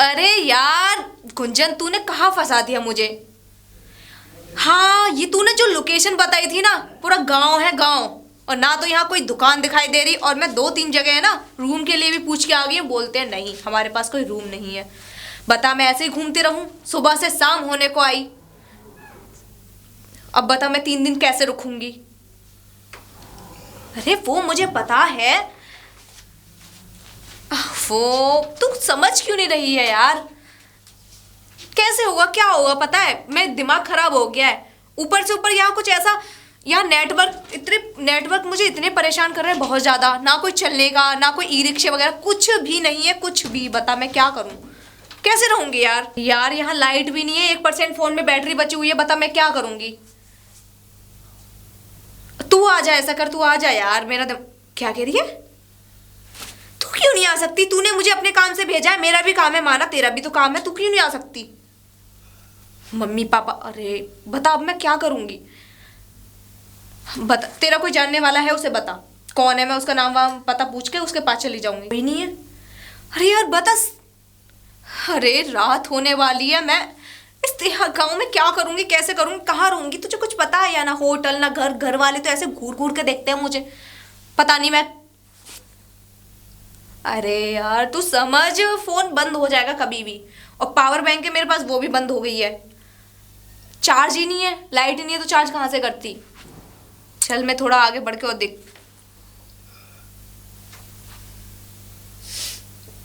अरे यार गुंजन, तूने कहाँ फंसा दिया मुझे। हाँ, ये तूने जो लोकेशन बताई थी ना, पूरा गांव है गांव, और ना तो यहाँ कोई दुकान दिखाई दे रही, और मैं 2-3 जगह है ना रूम के लिए भी पूछ के आ गई हूँ, बोलते हैं नहीं हमारे पास कोई रूम नहीं है। बता मैं ऐसे ही घूमती रहूं, सुबह से शाम होने को आई। अब बता मैं 3 दिन कैसे रुकूंगी। अरे वो मुझे पता है, वो तू समझ क्यों नहीं रही है यार। कैसे होगा, क्या होगा पता है, मैं दिमाग खराब हो गया है। ऊपर से ऊपर यहाँ कुछ ऐसा, यहाँ नेटवर्क मुझे इतने परेशान कर रहे हैं बहुत ज्यादा। ना कोई चलने का, ना कोई ई रिक्शे वगैरह, कुछ भी नहीं है, कुछ भी। बता मैं क्या करूं, कैसे रहूंगी यार। यार यहाँ लाइट भी नहीं है, 1% फोन में बैटरी बची हुई है। बता मैं क्या करूंगी। तू आ जा, ऐसा कर तू आ जा यार। मेरा क्या कह रही है, तू क्यों नहीं आ सकती। तूने मुझे अपने काम से भेजा है, मेरा भी काम है माना, तेरा भी तो काम है, तू क्यों नहीं आ सकती। मम्मी पापा, अरे बता अब मैं क्या करूंगी। बता, तेरा कोई जानने वाला है उसे बता कौन है, मैं उसका नाम वाम पता पूछ के उसके पास चली जाऊंगी। कोई नहीं है। अरे यार बता, अरे रात होने वाली है, मैं इस गाँव में क्या करूंगी, कैसे करूंगी, कहाँ रहूंगी। तुझे कुछ पता है या ना होटल ना घर। घर वाले तो ऐसे घूर घूर के देखते हैं मुझे, पता नहीं मैं। अरे यार तू समझ, फोन बंद हो जाएगा कभी भी, और पावर बैंक है मेरे पास, वो भी बंद हो गई है। चार्ज ही नहीं है, लाइट ही नहीं है, तो चार्ज कहाँ से करती। चल मैं थोड़ा आगे बढ़ के और देख।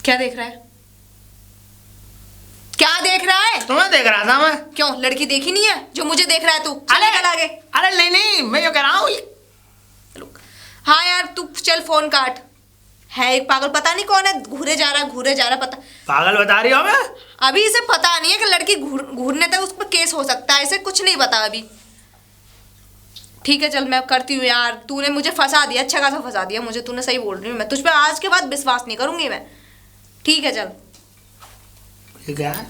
क्या देख रहा है, क्या देख रहा है। तुम्हें देख रहा था मैं। क्यों, लड़की देखी नहीं है जो मुझे देख रहा है तू। चल निकल आगे। अरे नहीं नहीं, मैं ये कह रहा हूँ। हाँ यार तू चल फोन काट। है एक पागल, पता नहीं कौन है, घूरे जा रहा पता। पागल बता रही हो मैं। अभी इसे पता नहीं है कि लड़की घूरने तक उस पर केस हो सकता है, इसे कुछ नहीं पता अभी। ठीक है चल मैं करती हूँ यार, तूने मुझे फंसा दिया, अच्छा खासा फंसा दिया मुझे तूने, सही बोल रही हूँ मैं। तुझ पे आज के बाद विश्वास नहीं करूंगी मैं। ठीक है चल। ये क्या है?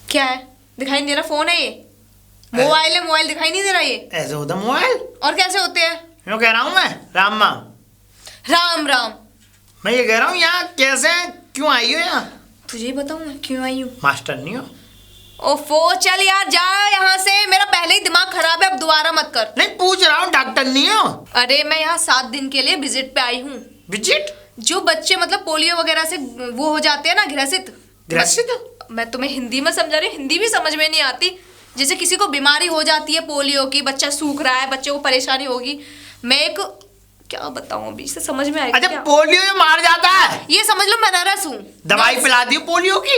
क्या है, दिखाई नहीं दे रहा। फोन है ये, मोबाइल है, मोबाइल दिखाई नहीं दे रहा ये। ऐसे होता मोबाइल? और कैसे होते हैं। यूँ कह रहा हूँ मैं। राम राम राम। मैं ये कह रहा हूँ, यहाँ कैसे क्यों आई हो यहाँ? तुझे ही बताऊँ मैं क्यों आई हूँ। मास्टर नहीं हो? ओफो चल यार जा यहाँ से, मेरा पहले ही दिमाग खराब है, अब दोबारा मत कर। नहीं पूछ रहा हूँ, डॉक्टर नहीं हो? अरे मैं यहाँ 7 दिन के लिए विजिट पे आई हूँ। विजिट? जो बच्चे मतलब पोलियो वगैरह से वो हो जाते हैं ना, ग्रसित। मैं तुम्हें हिंदी में समझा रही हूँ, हिंदी भी समझ में नहीं आती। जैसे किसी को बीमारी हो जाती है पोलियो की, बच्चा सूख रहा है, बच्चे को परेशानी होगी। मैं एक क्या बताऊं अभी, इसे समझ में आएगा। अच्छा पोलियो ये मार जाता है? ये समझ लो मैं नर्स हूँ। दवाई पिला दी पोलियो की?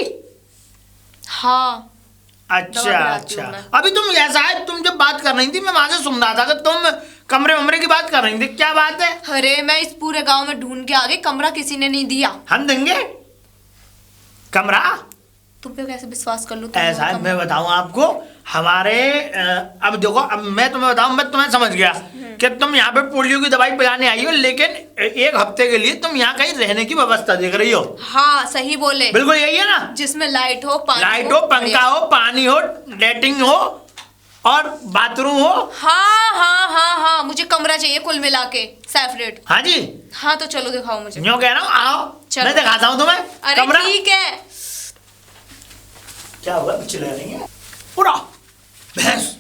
हाँ अच्छा। अभी तुम ऐसा है, तुम जब बात कर रही थी मैं वहां से सुन रहा था कि तुम कमरे वमरे की बात कर रही थी, क्या बात है? अरे मैं इस पूरे गांव में ढूंढ के आ गई, कमरा किसी ने नहीं दिया। हम देंगे कमरा। तुम पे कैसे विश्वास कर लूं। ऐसा है, मैं बताऊं आपको, हमारे अब देखो, अब मैं तुम्हें बताऊं, मैं तुम्हें समझ गया कि तुम यहाँ पे पोलियो की दवाई पिलाने आई हो, लेकिन 1 हफ्ते के लिए तुम यहाँ कहीं रहने की व्यवस्था देख रही हो। हाँ सही बोले, बिल्कुल यही है ना, जिसमें लाइट हो, पंखा हो, पानी हो, लैट्रिन हो और बाथरूम हो। हाँ मुझे कमरा चाहिए कुल मिला के सेपरेट। हाँ जी। हाँ तो चलो दिखाओ मुझे। यूँ कह रहा हूँ, आओ मैं दिखाता हूँ तुम्हें। अरे कमरा ठीक है। क्या हुआ, चिल्ला रही है? पूरा भैंस।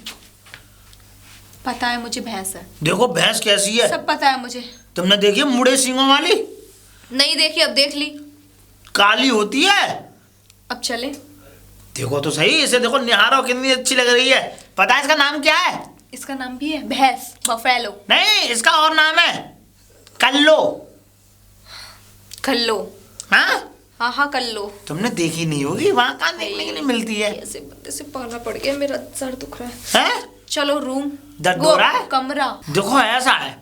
पता है मुझे भैंस है। देखो भैंस कैसी है, सब पता है मुझे। तुमने देखी मुड़े सींगों वाली? नहीं देखी, अब देख ली। काली होती है। अब चले देखो तो सही, इसे देखो, निहारो कितनी अच्छी लग रही है। पता है इसका नाम क्या है? इसका नाम भी है भैंस, बफेलो। नहीं, इसका और नाम है कल्लो। कल्लो? हाँ कल्लो। तुमने देखी नहीं होगी, वहाँ कहाँ देखने के लिए मिलती है। ऐसे बंदे से पाला पड़ गया, मेरा सर दुख रहा है। चलो रूम, दर्द हो रहा है? कमरा। देखो ऐसा है,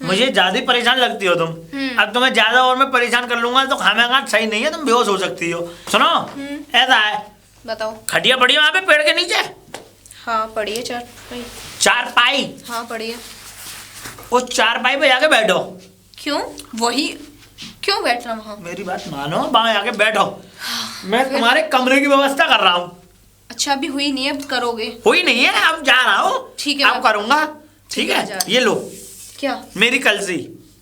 मुझे ज्यादा ही परेशान लगती हो तुम। अब तुम्हें ज्यादा और मैं परेशान कर लूंगा तो खामेखा सही नहीं है, तुम बेहोश हो सकती हो। सुनो ऐसा है, बताओ। खटिया पड़ी है वहाँ पे पेड़ के नीचे? हाँ पड़ी है चारपाई। हाँ पड़ी है। उस चारपाई पे जाके बैठो। क्यों, वही क्यों बैठना वहाँ? मेरी बात मानो, वहाँ जाके बैठो। मैं तुम्हारे कमरे की व्यवस्था कर रहा हूँ। अच्छा अभी हुई नहीं है, अब करोगे? हुई नहीं है, अब जा रहा हूँ। ठीक है, अब करूँगा। ठीक है, ये लो। क्या? मेरी कलसी।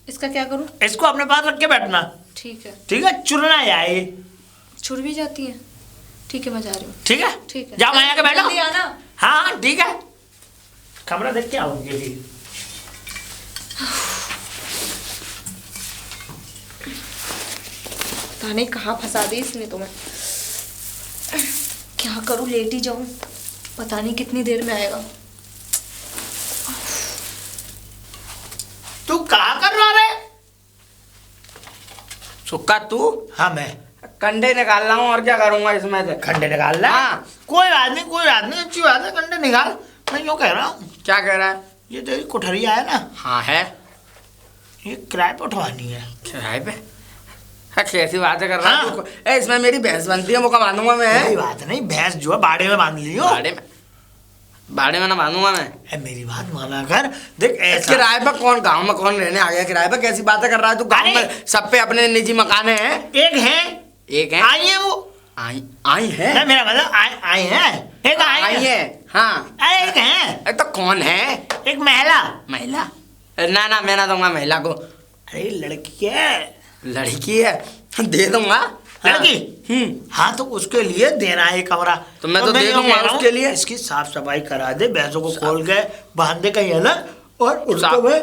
इसका क्या करूँ? इसको अपने पास रख के बैठना। ठीक है। ठीक है, चुरना जाए। छुड़ भी जाती है? ठीक है मैं जा रही हूँ। ठीक है ठीक है जाओ मैं आके बैठो। जल्दी आना। हाँ हाँ ठीक है, कमरा देख के आओ उनके लिए। पता नहीं कहाँ फंसा दी इसने तो। मैं क्या करूँ, लेट ही जाऊँ, पता नहीं कितनी देर में आएगा। तू कहा कर रहा रे? सुक्का तू? हाँ मैं कंडे निकाल रहा हूँ और क्या करूंगा इसमें से। खंडे निकाल रहा? हाँ। कोई बात नहीं कोई बात नहीं, अच्छी बात है, खंडे निकाल। मैं यूँ कह रहा हूँ, क्या कह रहा है? ये तेरी कोठरिया है ना, हाँ है। ये किराए पे उठवानी है। किराए पे? हाँ, कैसी बातें कर रहा है हाँ। तू? इसमें मेरी भैंस बनती है, वो कब बांधूंगा मैं? कोई बात नहीं, भैंस जो है बाड़े में बांध लियो। बाड़े में ना बांधूंगा मैं। ए, मेरी बात माना कर, देख ऐसा। किराए पे कौन, गाँव में कौन रहने आ गया किराए पे? कैसी बातें कर रहा है तू? गाँव अरे! में सब पे अपने निजी मकान है। एक है, एक है? आई है वो। आई है? ना, मेरा मतलब आई है, एक आई है। हाँ। अरे एक है, अरे तो कौन है? एक महिला। महिला? ना ना मैं ना दूंगा महिला को। अरे लड़की है। लड़की है? दे दूंगा। लड़की? हाँ तो उसके लिए देना है कमरा। तो मैं तो मैं दे यूँ दूंगा कह रहा हूँ, उसके लिए। इसकी साफ सफाई करा दे, भैंसों को खोल के बांध दे कहीं अलग, और उसको मैं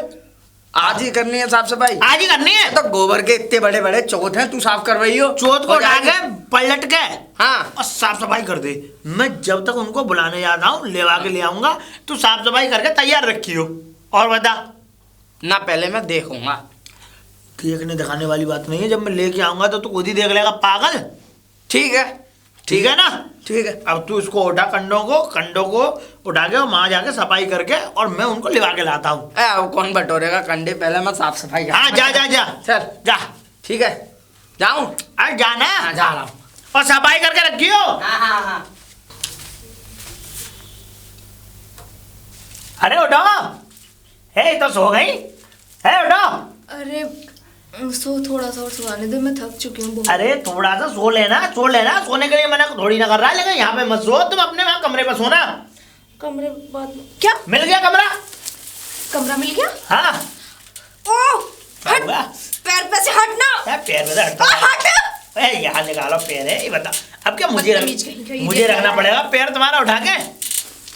आज ही करनी है साफ सफाई? आज ही करनी है। तो गोबर के इतने बड़े बड़े चौथ हैं, तू साफ करवाई हो? चोट को हो उठा जाएगी। के पलट के हाँ। और साफ सफाई कर दे। मैं जब तक उनको बुलाने जाता हूँ लेवा के ले आऊंगा, तू साफ सफाई करके तैयार रखियो। और बता। ना पहले मैं देखूंगा। देखने दिखाने वाली बात नहीं है, जब मैं लेके आऊंगा तो तू खुद ही देख लेगा पागल। ठीक है। ठीक है ना? ठीक है। अब तू इसको उठा, कंडों को उठा के वहां जाके सफाई करके, और मैं उनको लिवा के लाता हूँ। अब कौन बटोरेगा कंडे? पहले मैं साफ सफाई कर। हाँ जा जा जा चल जा। ठीक है, जाऊं? अरे जाना है। हाँ जा रहा हूँ। और सफाई करके रखियो। हाँ हाँ हाँ। अरे उठो, हे तो सो गई है, उठो। अरे थोड़ा सा और सुहाने दे, मैं थक चुकी हूँ बहुत। अरे थोड़ा सा सो लेना, सोने के लिए मना थोड़ी ना कर रहा है, लेकिन यहाँ पे मत सो, तुम अपने वहाँ कमरे में सोना। कमरे बाद में क्या? मिल गया कमरा? कमरा मिल गया? हाँ। ओह क्या हट, हुआ? पैर पे से हटना। पैर में से हटता हट। है। यहाँ निकालो पैर है, ये बता अब क्या मुझे बदतमीज कहीं का, मुझे idiot रखना है। पड़ेगा पैर तुम्हारा उठा के?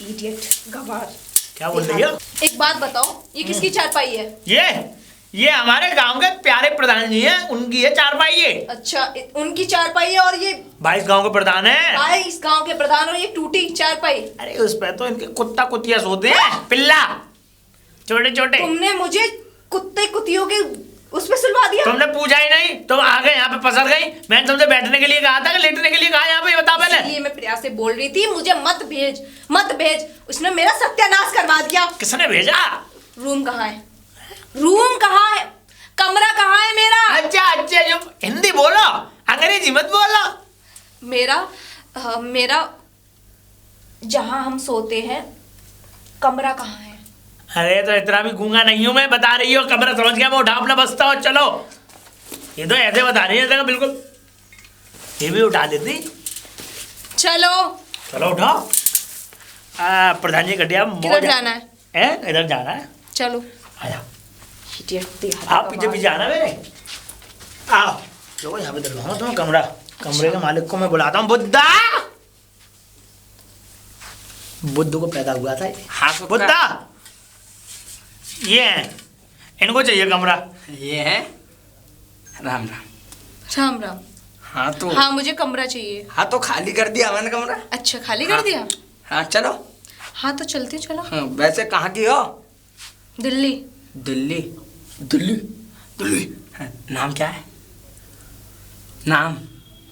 इडियट, गवार। क्या बोल रही हो? एक बात बताओ, ये किसकी चारपाई है? ये हमारे गांव के प्यारे प्रधान जी हैं, उनकी है चारपाई ये। अच्छा, उनकी चारपाई है, और ये 22 गांव के प्रधान है। आए इस गांव के प्रधान, और ये टूटी चारपाई। अरे उस पे तो इनके कुत्ता कुतिया सोते हैं, पिल्ला छोटे छोटे। तुमने मुझे कुत्ते कुतियों के उस पे सुलवा दिया। तुमने पूछा ही नहीं, तुम आ गए यहाँ पे पसर गई। मैंने तुमसे बैठने के लिए कहा था कि लेटने के लिए कहा? यहाँ पे बता पहले। ये मैं प्रिया से बोल रही थी, मुझे मत भेज मत भेज। उसने मेरा सत्यानाश करवा दिया। किसने भेजा? रूम कहाँ है? रूम कहाँ है? कमरा कहाँ है मेरा? अच्छा जो हिंदी बोलो, अंग्रेजी मत बोलो। मेरा जहाँ हम सोते हैं कमरा कहाँ है? अरे तो इतना भी गूंगा नहीं हूं मैं, बता रही हो कमरा समझ गया मैं, उठा अपना बस्ता और चलो। ये तो ऐसे बता रही है जैसे बिल्कुल, ये भी उठा देती। चलो उठो। प्रधान जी गड्ढिया किधर जाना है? इधर जाना है। चलो। आया इडियट, आप पीछे आना मेरे। आओ चलो यहाँ पे दिलवाऊंगा तुम्हें कमरा। कमरे के मालिक को मैं बुलाता हूँ। बुद्ध को पैदा हुआ था ये। हाँ बुद्धा, ये है, इनको चाहिए कमरा। ये है। राम राम। राम राम। हाँ तो हाँ मुझे कमरा चाहिए। हाँ तो खाली कर दिया मैंने कमरा। अच्छा खाली हाँ। कर दिया? हाँ चलो। हाँ तो चलते चलो। हाँ, वैसे कहाँ की हो? दिल्ली। दिल्ली? दिल्ली? दिल्ली? हाँ, नाम क्या है? नाम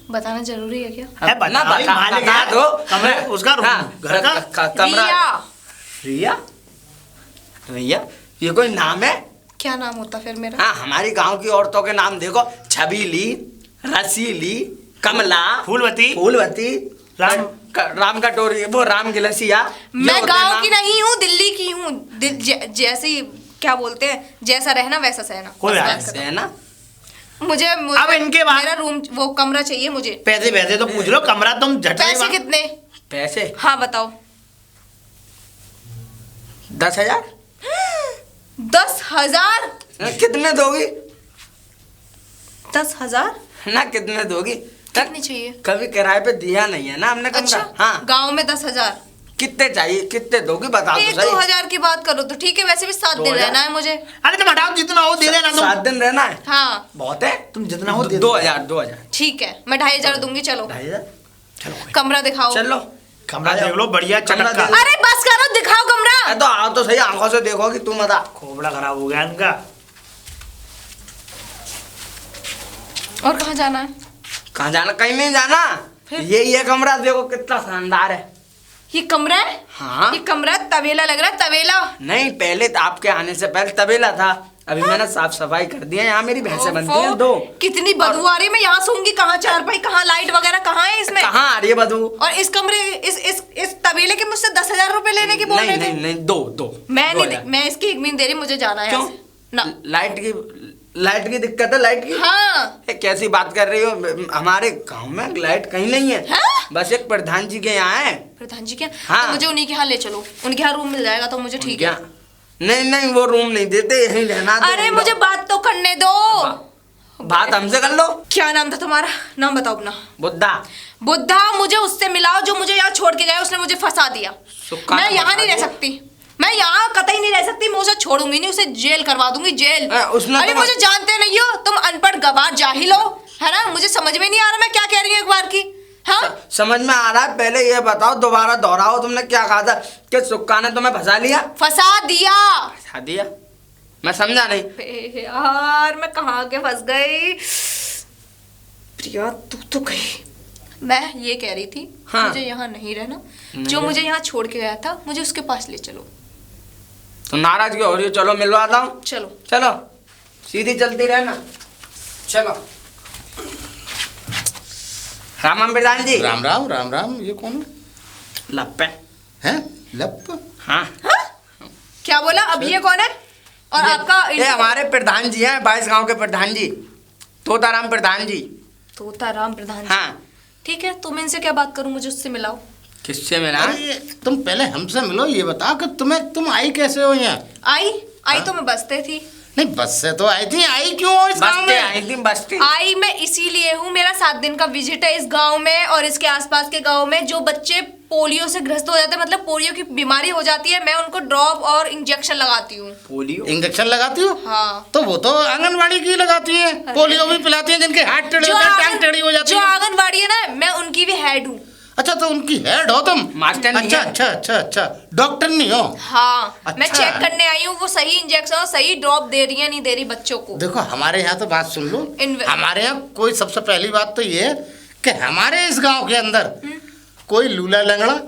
बताना जरूरी है क्या? ना बता दो। कमरे उसका घर का कमरा। रिया। रिया? ये कोई नाम है? क्या नाम होता फिर मेरा? हाँ, हमारी गांव की औरतों के नाम देखो, छबीली, रसीली, कमला, फूलवती, राम कटोरी, वो राम गिलसिया। मैं गांव की नहीं हूँ, दिल्ली की हूँ। जैसे क्या बोलते हैं, जैसा रहना वैसा सहना। कोई बस बात बात खत्म। है ना? मुझे अब इनके बाद मेरा रूम, वो कमरा चाहिए मुझे। पैसे तो पूछ लो, कमरा तुम झट पैसे कितने? पैसे? हाँ बताओ। 10,000। 10,000? कितने दोगी? 10,000? ना कितने दोगी? कितनी चाहिए? कभी किराए पे दिया नहीं है ना हमने कमरा। अच्छा, हाँ, गांव में 10,000। कितने चाहिए, कितने दोगे बता दो एक सही। 2,000 की बात करो तो ठीक है, वैसे भी 7 दिन 2,000? रहना है मुझे। अरे तुम हटाओ, जितना हो दे देना तुम। 7 दिन रहना है, हाँ बहुत है। तुम जितना हो दे 2,000 ठीक है, मैं 2,500 दूंगी। चलो 2,500 चलो कोई। कमरा दिखाओ। चलो कमरा देख लो, बढ़िया कमरा चटका। देख लो। अरे बस करो, दिखाओ कमरा। तो आओ तो सही, आंखों से देखो कि तुम बता। खोपड़ा खराब हो गया इनका। और कहाँ जाना है? कहाँ जाना, कहीं नहीं जाना। फिर? ये कमरा देखो कितना शानदार है। ये कमरा है? हाँ। ये कमरा तबेला लग रहा है, तबेला। नहीं, पहले तो आपके आने से पहले तबेला था, अभी मैंने साफ सफाई कर दी है। यहाँ मेरी भैंसें बनती हैं 2। कितनी बदबू आ रही है, मैं यहाँ सोऊंगी कहाँ? चारपाई कहाँ? लाइट वगैरह कहाँ है इसमें? कहाँ आ रही है बदबू? और इस कमरे इस तबेले के मुझसे 10,000 रुपए लेने की बोल नहीं रहे थे। नहीं नहीं, 2 मैं नहीं, मैं इसकी एक भी नहीं दे रही, मुझे जाना है क्यों? यहाँ से। ना। लाइट की दिक्कत है, लाइट की। हाँ। ये कैसी बात कर रही हो? हमारे गांव में लाइट कहीं नहीं है। हाँ? बस एक प्रधान जी के यहाँ है। प्रधान जी क्या? हाँ। तो मुझे उन्हीं के यहाँ ले चलो, उनके यहाँ रूम मिल जाएगा तो मुझे ठीक है। नहीं नहीं, वो रूम नहीं देते, यहीं रहना। अरे मुझे बात तो करने दो। बात हमसे कर लो। क्या नाम था तुम्हारा? नाम बताओ अपना। बुद्धा। बुद्धा, मुझे उससे मिलाओ जो मुझे यहाँ छोड़ के गया, उसने मुझे फंसा दिया। सुक्का मैं तो यहाँ फंसा नहीं रह दिया। सकती, मैं यहाँ कतई नहीं रह सकती। मैं उसे छोड़ूंगी नहीं, उसे जेल करवा दूंगी, जेल। उसने अरे तो- मुझे जानते नहीं हो तुम, अनपढ़ गवार जाहिल हो, है ना? मुझे समझ में नहीं आ रहा मैं क्या कह रही हूँ एक बार की। हाँ, समझ में आ रहा है, पहले ये बताओ, दोबारा दोहराओ, तुमने क्या कहा था कि सुक्का ने तुम्हें फंसा लिया? फंसा दिया। फंसा दिया? मैं समझा नहीं। बे यार, मैं कहाँ के फंस गई? प्रिया तू तो गई। मैं ये कह रही थी, हाँ। मुझे यहाँ नहीं रहना। नहीं जो रहना। मुझे यहाँ छोड़ के गया था, मुझे उसके पास ले चलो। तो नाराज क्यों हो रही हो? चलो मिलवाता हूँ। चलो चलो, सीधी चलती रहना। चलो। राम प्रधान जी। राम राम राम राम। ये कौन है? लप्पे। हैं? लप? हाँ, क्या बोला? अब ये कौन है? और आपका ये हमारे प्रधान जी हैं, 22 गांव के प्रधान जी, तोताराम प्रधान जी। तोताराम प्रधान जी। हाँ। ठीक है, तो मैं इनसे क्या बात करूं? मुझे उससे मिलाओ। किससे मिला? अरे तुम पहले हमसे मिलो, ये बताओ कि तुम आई कैसे हो यहाँ? आई तो मैं बसते थी। नहीं, बस से तो आई थी, आई क्यों हो इस गाँव बस्ते में? आई थी, बस्ते। आई मैं इसीलिए हूँ, मेरा 7 दिन का विजिट है इस गांव में और इसके आसपास के गांव में। जो बच्चे पोलियो से ग्रस्त हो जाते हैं, मतलब पोलियो की बीमारी हो जाती है, मैं उनको ड्रॉप और इंजेक्शन लगाती हूँ। पोलियो इंजेक्शन लगाती हो? हाँ। तो वो तो आंगनवाड़ी की लगाती है, पोलियो भी पिलाती है, जिनके हाथ टेढ़े होते हैं, टांग टेढ़ी हो जाती जो है। आंगनवाड़ी है ना, मैं उनकी भी हेड हूँ। अच्छा, तो उनकी हेड हो तुम? मास्टर नहीं अच्छा है। अच्छा अच्छा अच्छा, डॉक्टर नहीं हो? हाँ, मैं अच्छा। चेक करने आई हूँ वो सही इंजेक्शन और सही ड्रॉप दे रही है नहीं दे रही बच्चों को। देखो, हमारे यहाँ तो बात सुन लो। इन्वे- हमारे यहाँ कोई, सबसे पहली बात तो ये है कि हमारे इस गांव के अंदर कोई लूला लंगड़ा,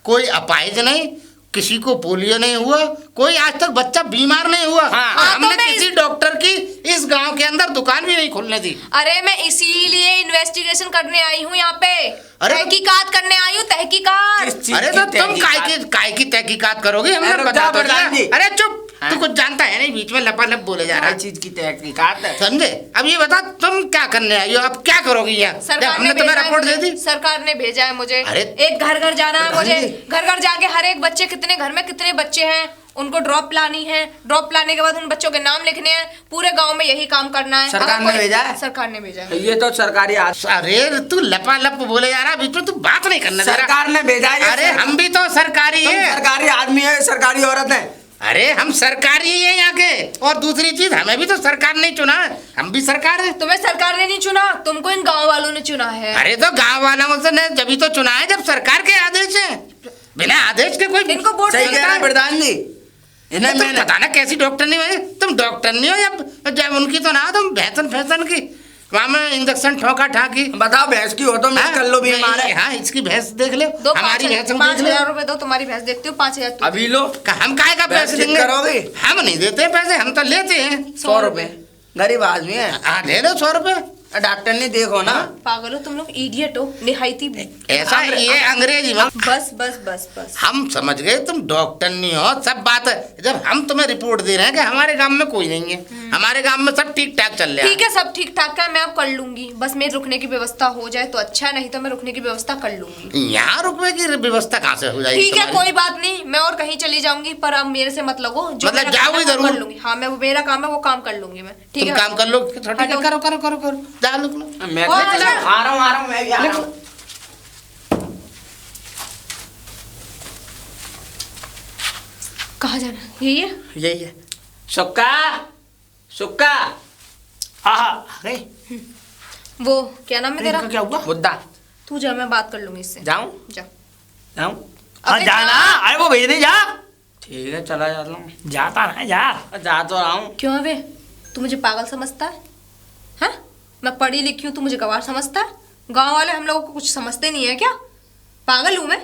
कोई अपाहिज नहीं, किसी को पोलियो नहीं हुआ, कोई आज तक बच्चा बीमार नहीं हुआ। हाँ। और हमने तो मैं किसी डॉक्टर की इस गांव के अंदर दुकान भी नहीं खोलने दी। अरे मैं इसीलिए इन्वेस्टिगेशन करने आई हूँ यहाँ पे। अरे- तहकीकात करने आई हूँ, तहकीकात। किस चीज अरे की तो तुम तहकीकात? काय की तहकीकात करोगे? हमने अरे बता तो प्रधान जी। दिया। अरे चुप, हाँ। तू कुछ जानता है नहीं, बीच में लपालप बोले जा रहा हर है। चीज की तहकीकात है। समझे? अब ये बता, तुम क्या करने आई हो? अब क्या करोगी यहाँ? सरकार हमने ने तुम्हें भेजा है रिपोर्ट दे मुझे, दी। सरकार ने भेजा है मुझे। अरे- एक घर घर जाना है प्रधान मुझे, जी। घर घर जाके हर एक बच्चे, कितने घर में कितने बच्चे हैं, उनको ड्रॉप लानी है। ड्रॉप लाने के बाद उन बच्चों के नाम लिखने हैं। पूरे गांव में यही काम करना है। सरकार अगर ने कोई- भेजा है? सरकार ने भेजा है। ये तो सरकारी अरे तू लपालप बोले जा रहा, बीच में तू बात नहीं करना दे रहा। सरकार ने भेजा है। अरे हम भी तो सरकारी तुम है। सरकारी आदमी है, सरकारी औरत है। अरे हम सरकारी ही है यहाँ के। और दूसरी चीज, हमें भी तो सरकार ने चुना है, हम भी सरकार है। तुम्हें सरकार ने नहीं चुना, तुमको इन गांव वालों ने चुना है। अरे तो गांव वालों से ने जब तो चुना है जब सरकार के आदेश है। बिना आदेश के कोई इनको वोट सही मिलता कह रहे है। हैं प्रधान जी। इन्हें तुम मैंने पता ना कैसी डॉक्टर नहीं है तुम। डॉक्टर नहीं हो जब उनकी तो ना हो तुम भैंसन फैसन की, वहाँ में इंजेक्शन ठोका ठाकी। बताओ, भैंस की हो तो मिस कर लो भी हमारे। हाँ, इसकी भैंस देख ले, दो हमारी भैंस देख 5,000 ले। रुपए दो, तुम्हारी भैंस देखती हूँ। 5,000 तुम। अभी लो। हम काहे का भैंस पैसे ठीक देंगे? करोगे? हम नहीं देते पैसे, हम तो लेते हैं। 100 रुपए, गरीब आदमी है। हाँ, ले लो 100 रुपए। डॉक्टर ने देखो ना। पागल हो तुम लोग, इडियट हो, निहायती। ऐसा ये अंग्रेजी में बस बस बस बस। हम समझ गए तुम डॉक्टर नहीं हो, सब बात है। जब हम तुम्हें रिपोर्ट दे रहे हैं कि हमारे गांव में कोई नहीं है, हमारे गांव में सब ठीक ठाक चल रहा है। ठीक है, सब ठीक ठाक है, मैं अब कर लूंगी। बस मेरे रुकने की व्यवस्था हो जाए तो अच्छा, नहीं तो मैं रुकने की व्यवस्था कर लूंगी। यहाँ रुपए की व्यवस्था कहाँ से हो जाएगी? ठीक है, तुम्हारी? कोई बात नहीं, मैं और कहीं चली जाऊंगी, पर अब मेरे से मत लगो। जो मतलब मेरा काम जाओगी है वो जरूर? कर लूंगी। हाँ, मैं वो मेरा काम है वो काम कर लूंगी मैं। ठीक तुम है, काम कर लो। ठीक है, हटो। करो करो करो करो। जा निकलो। मैं और चला अंदर। आ रहा हूँ मैं भी आ रहा हूँ। कहाँ जाना यही है? यही है। सुक्का सुक्का आहा अरे वो क्या नाम है तेरा? इनका क्या हुआ? बुद्धा तू जा, मैं बात कर लूंगी इससे। जाऊं जा। जाऊं। हाँ अबे जाना, जा। अरे वो भेज दे जा। ठीक है चला जाता हूँ। जाता ना जा। जा तो रहा हूँ। क्यों बे, तू मुझे पागल समझता है? हाँ, मैं पढ़ी लिखी हूँ, तू मुझे गवार समझता है? गांव वाले हम लोगों को कुछ समझते नहीं है क्या? पागल हूँ मैं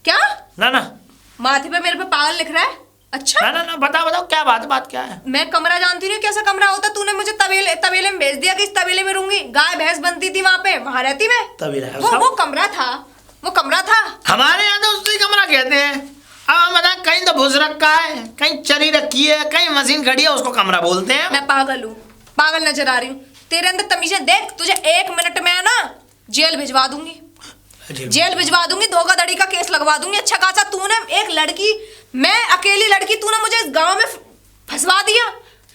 क्या? ना ना माथे पे मेरे पे पागल लिख रहा है? अच्छा, ना ना ना बताओ बताओ क्या बात है, बात क्या है? मैं कमरा जानती नहीं हूँ कैसा कमरा होता। तूने मुझे तबेले में भेज दिया कि इस तबेले में रहूंगी। गाय भैंस बनती थी वहां पे, वहां रहती मैं। तबेला है वो कमरा था, वो कमरा था। हमारे यहाँ तो उससे कमरा कहते हैं। अब हम बताएं, कहीं तो भूस रखा है, कहीं चरी रखी है, कहीं मशीन खड़ी है, उसको कमरा बोलते हैं। मैं पागल हूँ, पागल नजर आ रही हूँ। तेरे अंदर तमीज़ें देख, तुझे 1 मिनट में ना जेल भिजवा दूंगी, जेल भिजवा दूंगी, धोखाधड़ी का केस लगवा दूंगी। अच्छा खासा तूने एक लड़की, मैं अकेली लड़की, तूने मुझे इस गांव में फंसवा दिया।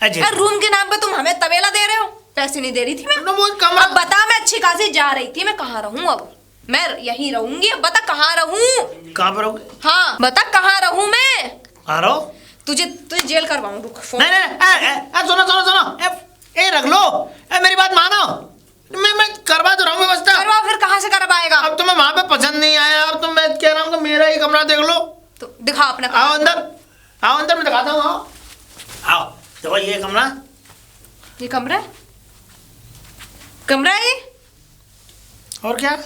अजय। रूम के नाम पे तुम हमें तबेला दे रहे हो, पैसे नहीं दे रही थी मैं। तो वो कमरा अब बता, मैं अच्छी खासी जा रही थी, मैं कहाँ रहूं? अब मैं यहीं रहूंगी। अब बता कहाँ रहूं? कहाँ पर रहोगे? हाँ बता कहाँ रहूं मैं? आ रहो। तुझे जेल करवाऊं, रुक फोन। नहीं नहीं सुनो सुनो सुनो, ए रख लो, मेरी बात मानो। मैं करवा तो रहा हूँ व्यवस्था। करवा, फिर कहाँ से करवाएगा? अब तुम्हें वहां पे पसंद नहीं आया, अब तुम, मैं कह रहा हूँ कि मेरा ही कमरा देख लो। तो दिखा अपना आओ अंदर, आओ अंदर, मैं दिखाता हूँ। आओ आओ, देखो ये कमरा। ये कमरा है, कमरा है ये। और क्या?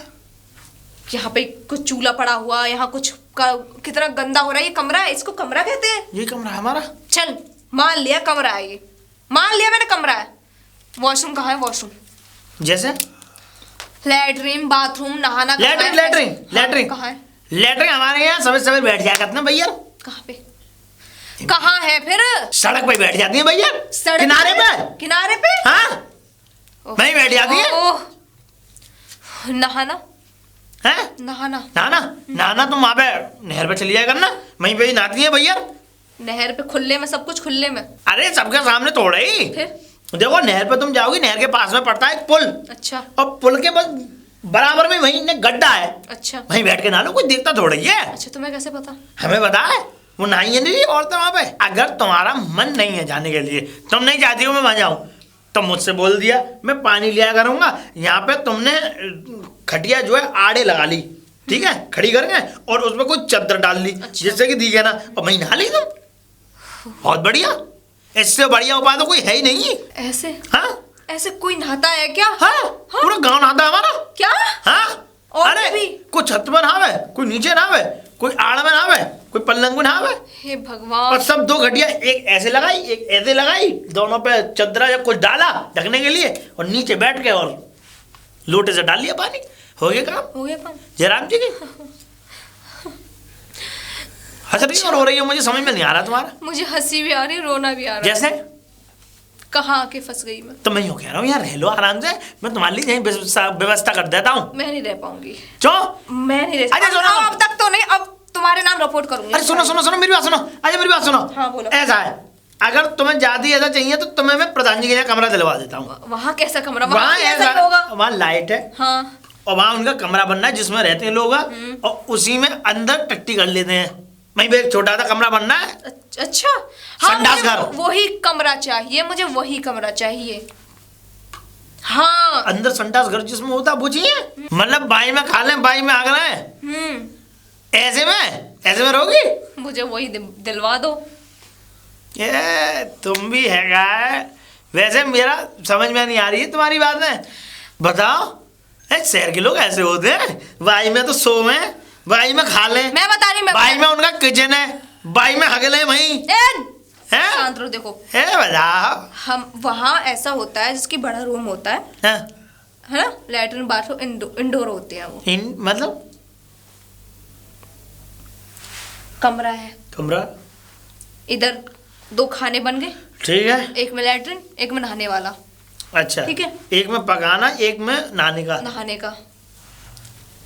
यहाँ पे कुछ चूल्हा पड़ा हुआ, यहाँ कुछ कितना गंदा हो रहा है। ये कमरा है, इसको कमरा कहते हैं? ये कमरा हमारा। चल मान लिया कमरा है ये, मान लिया मैंने कमरा है। वॉशरूम कहाँ है? वॉशरूम जैसे लैट्रिन बाथरूम नहाना कहाँ है? लैट्रिन लैट्रिन लैट्रिन कहाँ है? लैट्रिन हमारे यहाँ सवेरे सवेरे बैठ जाया करते हैं भैया। कहाँ पे? कहाँ है फिर? सड़क पे बैठ जाती है भैया, सड़क किनारे पे। किनारे पे? हाँ वहीं बैठ जाती है। ओह, नहाना हैं? नहाना नहाना नहाना तुम वहाँ पे नहर पे चली जाया करना, वहीं पे ही नहाती है भैया। नहर पे खुले में, सब कुछ खुले में। अरे सबके सामने थोड़ा ही। फिर देखो नहर पे तुम जाओगी, नहर के पास में पड़ता है एक पुल, अच्छा और पुल के बस बराबर में वहीं ने गड्ढा है, अच्छा वहीं बैठ के नहा लो, कोई देखता थोड़ा ही है। अच्छा, तुम्हें कैसे पता? हमें पता है, वो नहाई नहीं औरतें वहाँ पे। अगर तुम्हारा मन नहीं है जाने के लिए, तुम नहीं चाहती हो मैं वहाँ जाऊँ, तो मुझसे बोल दिया, मैं पानी लिया करूँगा। यहाँ पे तुमने खटिया जो है आड़े लगा ली, ठीक है, खड़ी करके, और उसमें कोई चादर डाल ली, अच्छा। जिससे कि दिखे ना, और वहीं नहा ली तुम। बहुत बढ़िया, इससे बढ़िया उपाय तो कोई है ही नहीं। ऐसे हाँ ऐसे कोई नहाता है क्या? हाँ, पूरा गांव नहाता है हमारा। क्या? हाँ और अरे भी? कोई छत पर नहावे, कोई नीचे नहावे, कोई आड़ में नहावे, कोई पलंग में नहावे, हे और भगवान। सब 2 घटिया, एक ऐसे लगाई एक ऐसे लगाई, दोनों पे चदरा या कुछ डाला ढकने के लिए, और नीचे बैठ के और लोटे से डाल लिया पानी, हो गया काम। हो गया काम। जयराम जी की हंस रही और हो रही है, मुझे समझ में नहीं आ रहा तुम्हारा। मुझे हंसी भी आ रही है, रोना भी आ रहा है। जैसे कहाँ आके फंस गई मैं? तो मैं यूँ कह रहा हूँ यार, रह लो आराम से, मैं तुम्हारे लिए यहीं व्यवस्था कर देता हूँ। मैं नहीं रह पाऊंगी, क्यों? मैं नहीं रह अरे सुनो। अब तक तो नहीं, अब तुम्हारे नाम रिपोर्ट करूंगी। अरे सुनो सुनो सुनो, मेरी बात सुनो, अरे मेरी बात सुनो। हाँ, बोलो। ऐसा है, अगर तुम्हें ज्यादा ऐसा चाहिए तो तुम्हें मैं प्रधान जी के यहाँ कमरा दिलवा देता हूँ। वहाँ कैसा कमरा? वहाँ कैसा ऐसा होगा? वहाँ लाइट है, हाँ और वहाँ उनका कमरा बनना है जिसमें रहते हैं लोग, और उसी में अंदर टट्टी कर लेते हैं। वहीं पे एक छोटा सा कमरा बनना है। अच्छा। हाँ, संडास मुझे घर। वही कमरा चाहिए, मुझे वही कमरा चाहिए। हाँ अंदर संडास घर जिसमें होता बुझिए, मतलब बाई में खा लें बाई में आग रहे, ऐसे में रहोगी। मुझे वही दिलवा दो। ये तुम भी हैगा। वैसे मेरा समझ में नहीं आ रही है तुम्हारी बातें। बताओ, शहर के लोग ऐसे होते हैं, बाई में तो सो में, बाई में खा लें, मैं बता रही हूँ, बाई में उनका किचन है, बाई में हगले वहीं है। शांत रहो। देखो बताओ। हम वहाँ ऐसा होता है जिसकी बड़ा रूम होता है हाँ? है ना, लैट्रिन बाथरूम इंडोर होते हैं वो। मतलब कमरा है, कमरा, इधर 2 खाने बन गए, ठीक है। एक में लैट्रिन, एक में नहाने वाला। अच्छा, ठीक है। एक में पकाना, एक में नहाने का। नहाने का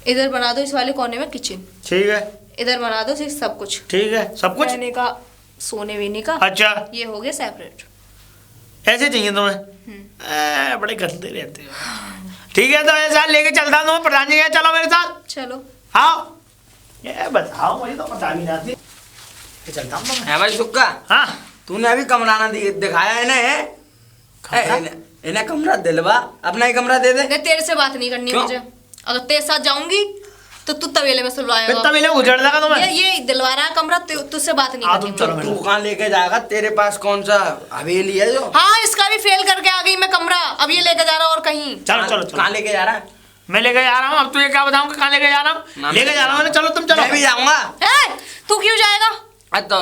इधर बना दो, इस वाले कोने में किचन, ठीक है। इधर बना दो सिर्फ सब कुछ, ठीक है, सब कुछ। रहने का, सोने वीने का। अच्छा, ये हो गया सेपरेट। ऐसे चाहिए तुम्हें? बड़े गंदे रहते हो। ठीक है तो ऐसा लेके चलता हूँ प्रधान जी, चलो मेरे साथ। चलो आओ। ये बताओ, मुझे तो पता भी नहीं थी। चलता हूँ है भाई सुक्का। हाँ तूने अभी कमरा ना दिखाया इन्हें। इन्हें कमरा दिलवा, अपना ही कमरा दे दे। नहीं, तेरे से बात नहीं करनी क्यों? मुझे। अगर तेरे साथ जाऊंगी तो तू तवेले में फिर सुलवाएगा। तवेले में उजड़ लगा तुम्हें। ये दिलवा रहा है कमरा, तुझसे बात नहीं हाँ, करनी तुम चलो मुझे। मेरे तू कहाँ लेके जाएगा? तेरे पास कौन सा हवेली है जो? हाँ, इसका भी फेल करके आ गई मैं कमरा। अब ये लेके जा रहा और कहीं। चलो चलो चलो। कहाँ लेके जा रहा है? मैं लेके जा रहा हूँ। अब तुझे क्या बताऊँ कहाँ लेके जा रहा हूँ? लेके जा रहा हूँ। चलो तुम चलो। मैं भी जाऊंगा। तू क्यों जाएगा? तो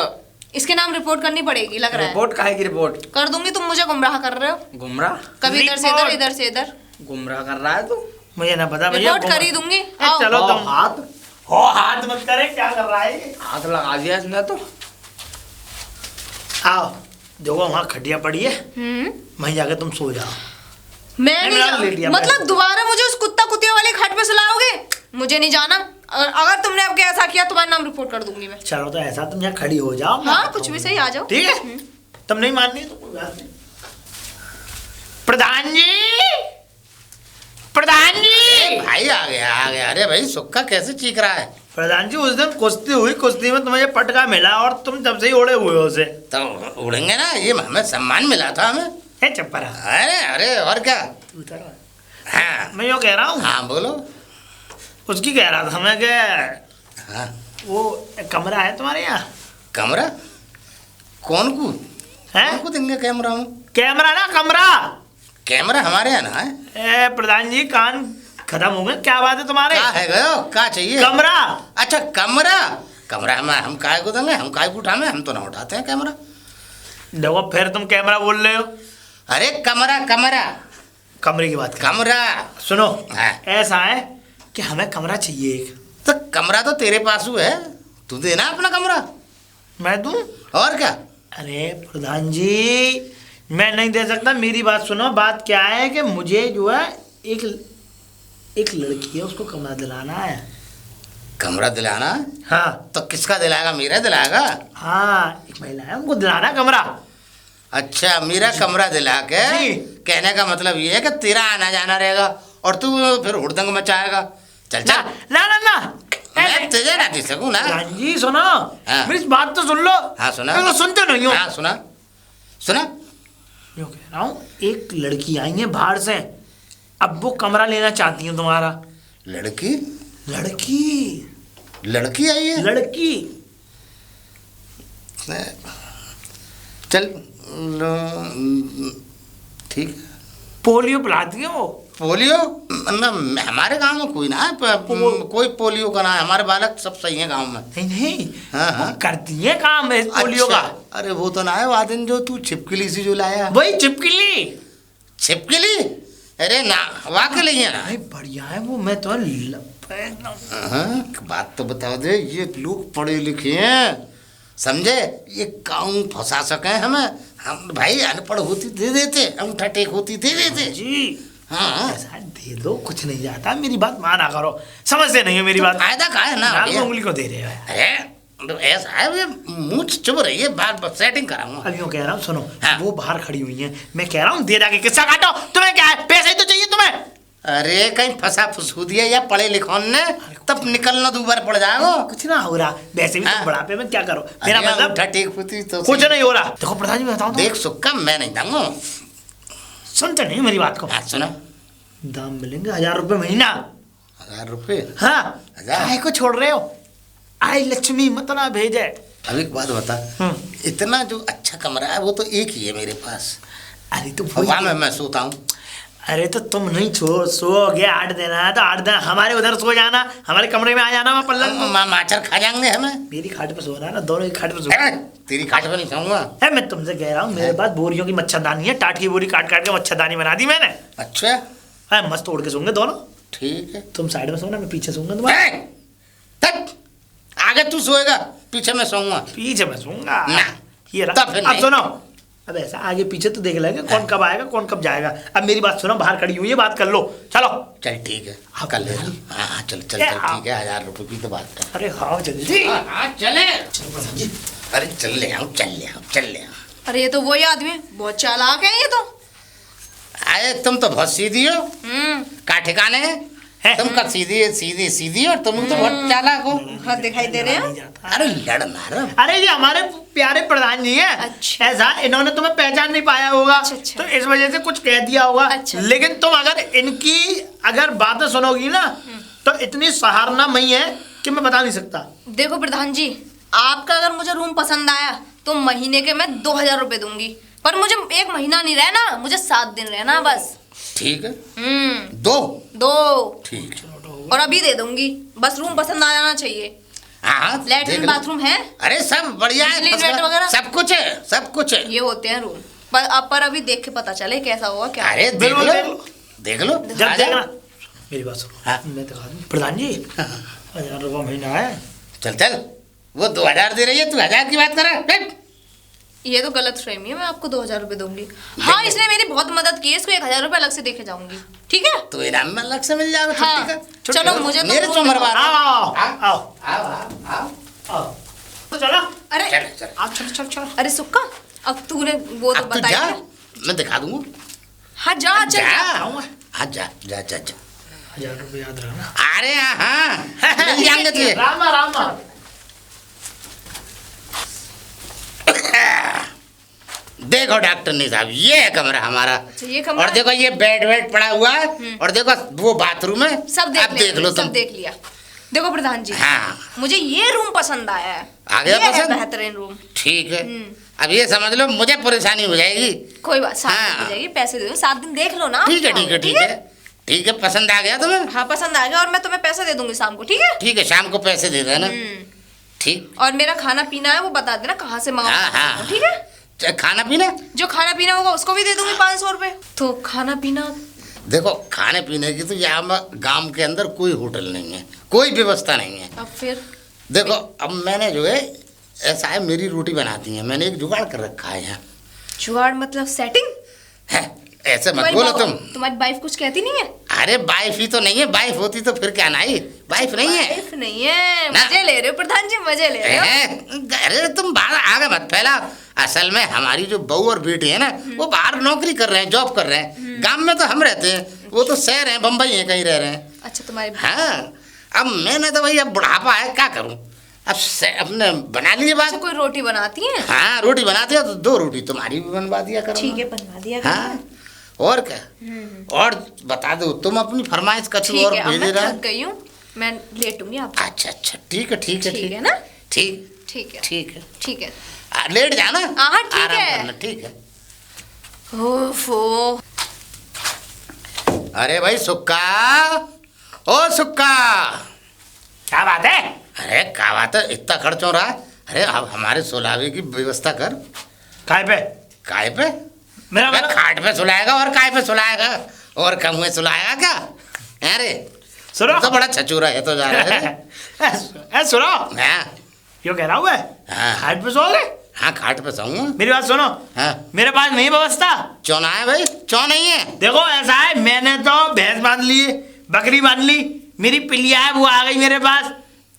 इसके नाम रिपोर्ट करनी पड़ेगी लग रहा है। रिपोर्ट काहे की रिपोर्ट? कर दूंगी, तुम मुझे गुमराह कर रहे हो। गुमराह? कभी इधर से इधर, इधर से इधर। गुमराह कर रहा है तू? मुझे ना पता भैया। रिपोर्ट कर ही दूंगी। आओ। चलो ओ, तुम। हाथ हाथ मत करे, क्या कर रहा है? हाथ लगा दिया इसने तो। आओ देखो वहाँ खटिया पड़ी है, वहीं जाके तुम सो जाओ। मैं नहीं, नहीं ले लिया मतलब दोबारा मुझे उस कुत्ता कुतिया वाले खाट पे सुलाओगे? मुझे नहीं जाना। अगर तुमने अब ऐसा किया तुम्हारा नाम रिपोर्ट कर दूंगी मैं। चलो तो ऐसा तुम यहाँ खड़ी हो जाओ। हाँ, कुछ भी सही, आ जाओ। ठीक है, तुम नहीं माननी तो कोई बात नहीं। प्रधान जी, प्रधान जी। भाई आ गया। अरे भाई सुक्का कैसे चीख रहा है? प्रधान जी, उस दिन कुश्ती हुई, कुश्ती में तुम्हें पटका मिला और तुम तब से ही उड़े हुए हो उसे। तो उड़ेंगे ना, ये हमें सम्मान मिला था हमें। है चप्परा। अरे और क्या? हाँ मैं यो कह रहा हूँ। हाँ बोलो। उसकी कह रहा था मैं कि हाँ वो एक कमरा है तुम्हारे यहाँ। कमरा? कौन को है? कौन को देंगे कैमरा में? कैमरा ना कमरा। कैमरा हमारे यहाँ ना है। ए प्रधान जी, कान खत्म हो गए, क्या बात है तुम्हारे? क्या है गयो? क्या चाहिए? कमरा। अच्छा कमरा। कमरा हम काय को देंगे? हम काय को उठावे? हम तो ना उठाते हैं कैमरा। देखो फिर तुम कैमरा बोल रहे हो। अरे कमरा कमरा। कमरे की बात कर। कमरा। सुनो, हाँ। ऐसा है कि हमें कमरा चाहिए एक। तो कमरा तो तेरे पास है, तू देना अपना कमरा। मैं दूं? और क्या? अरे प्रधान जी, मैं नहीं दे सकता। मेरी बात सुनो। बात क्या है कि मुझे जो है एक लड़की है, उसको कमरा दिलाना है। कमरा दिलाना? हाँ तो किसका दिलाएगा? मेरा दिलाएगा? हाँ, एक महिला है, उनको दिलाना कमरा। अच्छा, मेरा कमरा दिला के जी। कहने का मतलब ये है कि तेरा आना जाना रहेगा और तू फिर हुड़दंग मचाएगा। चल ना चल। ना ना ना, मैं तुझे ना दे सकूं ना। प्रधान जी सुनो, हाँ। मेरी बात तो सुन लो। हाँ सुना। तो सुनते नहीं हो। हाँ सुना सुना। यो कह रहा हूँ, एक लड़की आई है बाहर से, अब वो कमरा लेना चाहती है तुम्हारा। लड़की? लड़की लड़की आई है? लड़की। चल ठीक है। पोलियो पिलाती है वो। पोलियो? ना हमारे गांव में कोई ना है कोई पोलियो का ना है। हमारे बालक सब सही है गांव में। नहीं नहीं, हाँ, हाँ। वो करती है काम है पोलियो अच्छा, का। अरे वो तो ना है वादिन जो तू छिपकली सी जो लाया। वही चिपकली। छिपकली? अरे ना वाकई नहीं है ना। भाई बढ़िया है वो। मैं तो हाँ, बात तो बता दे, ये लोग पढ़े लिखे हैं समझे, ये काम फंसा सके हमें। हम भाई अनपढ़ होती दे देते, अंगूठा टेक होती दे देते जी। हाँ ऐसा दे दो, कुछ नहीं जाता। मेरी बात माना करो, समझते नहीं हो मेरी बात। फायदा का है ना नाक में भैया? उंगली को दे रहे हो। अरे तो ऐसा है, ये मुँह चुप रही है, बार सेटिंग कराऊंगा। अब यूँ कह रहा हूँ, सुनो। हाँ। वो बाहर खड़ी हुई है, मैं कह रहा हूँ दे दाके किस्सा काटो। तुम्हें क्या है, पैसे ही तो चाहिए तुम्हें। अरे कहीं फंसा फुसू दिया या पढ़े लिखों ने, तब निकलना दोबारा पड़ जाएगा। कुछ ना हो रहा, वैसे भी हाँ। तुम बुढ़ापे में क्या करो। मेरा अरे मतलब अंगूठा टेक होती तो कुछ नहीं हो रहा। देखो प्रधान जी, मैं बताऊँ देख सुक्का, मैं नहीं दूंगा। सुनते नहीं मेरी बात को। हाँ सुनो। दाम मिलेंगे 1000 रुपये महीना। 1000 रुपये? हाँ, 1000? काय को छोड़ रहे हो? आई लक्ष्मी मत ना भेजे। अब एक बात बता, इतना जो अच्छा कमरा है वो तो एक ही है मेरे पास। अरे तो वहाँ में मैं सोता हूँ। अरे तो तुम नहीं सोओगे 8 दिन है तो 8 दिन हमारे उधर सो जाना, हमारे कमरे में आ जाना। मैं पल्लंग माचर खा जाएंगे हमें। मेरी खाट पे सोना ना, दोनों की खाट पे सो। तेरी खाट पे नहीं सोऊंगा। है, मैं तुमसे कह रहा हूँ, मेरे पास बोरियों की मच्छरदानी है। टाट की बोरी काट काट के मच्छरदानी बना दी मैंने। अच्छा है, मस्त उड़ के सोंगे दोनों। ठीक है। तुम साइड में सोना, मैं पीछे सोऊंगा तुम्हारे। आगे तू सोएगा, पीछे मैं सोऊंगा। पीछे मैं सोऊंगा ना। ये तब फिर अब नहीं। सुनो, अब ऐसा आगे पीछे तो देख लेंगे कौन कब आएगा कौन कब जाएगा। अब मेरी बात सुनो, बाहर खड़ी हुई है, बात कर लो। चलो चल ठीक है, हाँ, कर ले। हाँ। हाँ चल चल ए, चल हाँ। ठीक है, 1000 रुपये की तो बात कर। अरे हाँ जल्दी। हाँ चले। अरे चल ले आओ, चल ले आओ, चल ले आओ। अरे ये तो वही आदमी है, बहुत चालाक है ये तो। अरे तुम तो बहुत सीधी हो, का ठिकाने है? तुम का सीधी सीधी सीधी और तुम तो बहुत चालाक हो। हाँ दिखाई दे रहे हैं। अरे लड़ मारो। अरे ये हमारे प्यारे प्रधान जी हैं। अच्छा। ऐसा इन्होंने तुम्हें पहचान नहीं पाया होगा, अच्छा। तो इस वजह से कुछ कह दिया होगा। अच्छा। लेकिन तुम अगर इनकी अगर बातें सुनोगी ना तो इतनी सराहना मई है कि मैं बता नहीं सकता। देखो प्रधान जी, आपका अगर मुझे रूम पसंद आया तो महीने के मैं 2000 रुपए दूंगी, पर मुझे 1 महीना नहीं रहना, मुझे 7 दिन रहना बस। ठीक है, 2 ठीक है। और अभी दे दूंगी, बस रूम पसंद आ जाना चाहिए। हाँ, लैट्रिन बाथरूम है, अरे सब बढ़िया है, बिजली नेट वगैरह? सब कुछ है, सब कुछ है। ये होते हैं रूम। पर अभी देख के पता चले कैसा होगा क्या। अरे देख बिल्कुल, लो, बिल्कुल। देख लो। जब आ जाओ। देखना मेरी बात सुनो। हाँ। मैं दिखा दूं प्रधान जी, 1000 रुपया महीना है। चल चल, वो 2000 दे रही है, तू 1000 की बात कर रहा है। ये तो गलत फ्रेम है, मैं आपको 2000 रुपए दूंगी। हाँ, इसने मेरी बहुत मदद की है, इसको 1000 रुपए अलग से देके जाऊंगी, ठीक है? तो इनाम में अलग से मिल जाएगा। हाँ, छुट्टी का। चलो मुझे तो मेरे रूम तो मरवा दिखाओ। रहा। आओ आओ आओ आओ आओ आओ, तो चलो। अरे चल चल, आप चलो। अरे सुक्का, अब तूने वो तो अब तू बताया जा, क्या? मैं दिखा दूंगा। हाँ जा, चल जा, आऊंगा। हाँ जा जा जा जा। 1000 रुपये याद रखना। अरे हाँ, मिल जाएंगे तुझे। रामा रामा। देखो डॉक्टर नहीं साहब, ये है कमरा हमारा। अच्छा, ये कमरा और देखो ये बेड वेड पड़ा हुआ है, और देखो वो बाथरूम है। सब देख अब देख लो सब तुम। देख लिया। देखो प्रधान जी, हाँ, मुझे ये रूम पसंद आया है। आ गया ये है पसंद? बेहतरीन रूम। ठीक है। अब ये समझ लो मुझे परेशानी हो जाएगी। कोई बात, 7 दिन हाँ। हो जाएगी, पैसे दे दो, 7 दिन देख लो ना। ठीक है ठीक है ठीक है ठीक है, पसंद आ गया तुम्हें? हाँ पसंद आ गया, और मैं तुम्हें पैसे दे दूंगी शाम को, ठीक है? ठीक है, शाम को पैसे दे देना। ठीक। और मेरा खाना पीना है वो बता देना कहाँ से हाँ मंगाऊंगा, हाँ, ठीक है? खाना पीना? जो खाना पीना होगा उसको भी दे दूंगी 500 रुपए। तो खाना पीना देखो खाने पीने की तो यहाँ गांव के अंदर कोई होटल नहीं है, कोई व्यवस्था नहीं है। अब फिर देखो अब मैंने जो है, ऐसा है मेरी रोटी बनाती है, मैंने एक जुगाड़ कर रखा है यहाँ। जुगाड़ मतलब सेटिंग? है, ऐसे मत बोलो तुम। तुम्हारी वाइफ कुछ कहती नहीं है? अरे वाइफ ही तो नहीं है, वाइफ होती तो फिर क्या नहीं, वाइफ नहीं है। वाइफ नहीं है, ना। मजे ले रहे हो प्रधान जी, मजे ले रहे हो। अरे तुम बाहर आगे मत फैला। असल में हमारी जो बहू और बेटी है ना, वो बाहर नौकरी कर रहे हैं, जॉब कर रहे हैं। गांव में तो हम रहते हैं, वो तो शहर है, बम्बई है, कहीं रह रहे हैं। अच्छा तुम्हारी हाँ, अब मैंने तो भाई अब बुढ़ापा है, क्या करूं, अब अपने बना लिए बात। अच्छा, कोई रोटी बनाती है? हाँ, रोटी बनाती हो तो 2 रोटी तुम्हारी भी बनवा दिया करो। ठीक है, बनवा दिया हाँ, और क्या। और बता दो तुम अपनी फरमाइश कछु ठीक और है, अब भेजे मैं रहा। थक गई हूँ, मैं लेटूंगी आप। अच्छा अच्छा, ठीक है ठीक है ठीक है ना? ठीक ठीक है, ठीक है। ठीक है। लेट जाना। हाँ, ठीक आराम है। करना, ठीक है। ओफो, अरे भाई सुक्का, ओ सुक्का। क्या बात है? अरे क्या बात है, इतना खर्च हो रहा है। अरे अब हमारे सुलावे की व्यवस्था कर। काय पे? काय पे? मेरा अबे, मतलब खाट पे सुलाएगा और काय पे सुलाएगा, और कम में सुलाएगा क्या? अरे सुनो तो बड़ा छचूरा है तो जा रहा है। सुनो, हाँ यो कह रहा हूँ मैं, हाँ। खाट पे सोओगे? हाँ, खाट पे सोऊंगा। मेरी बात सुनो, हाँ, मेरे पास नहीं व्यवस्था। चौना है भाई, चौ नहीं है। देखो ऐसा है, मैंने तो भैंस बांध ली, बकरी बांध ली, मेरी पिल्लिया है वो आ गई मेरे पास,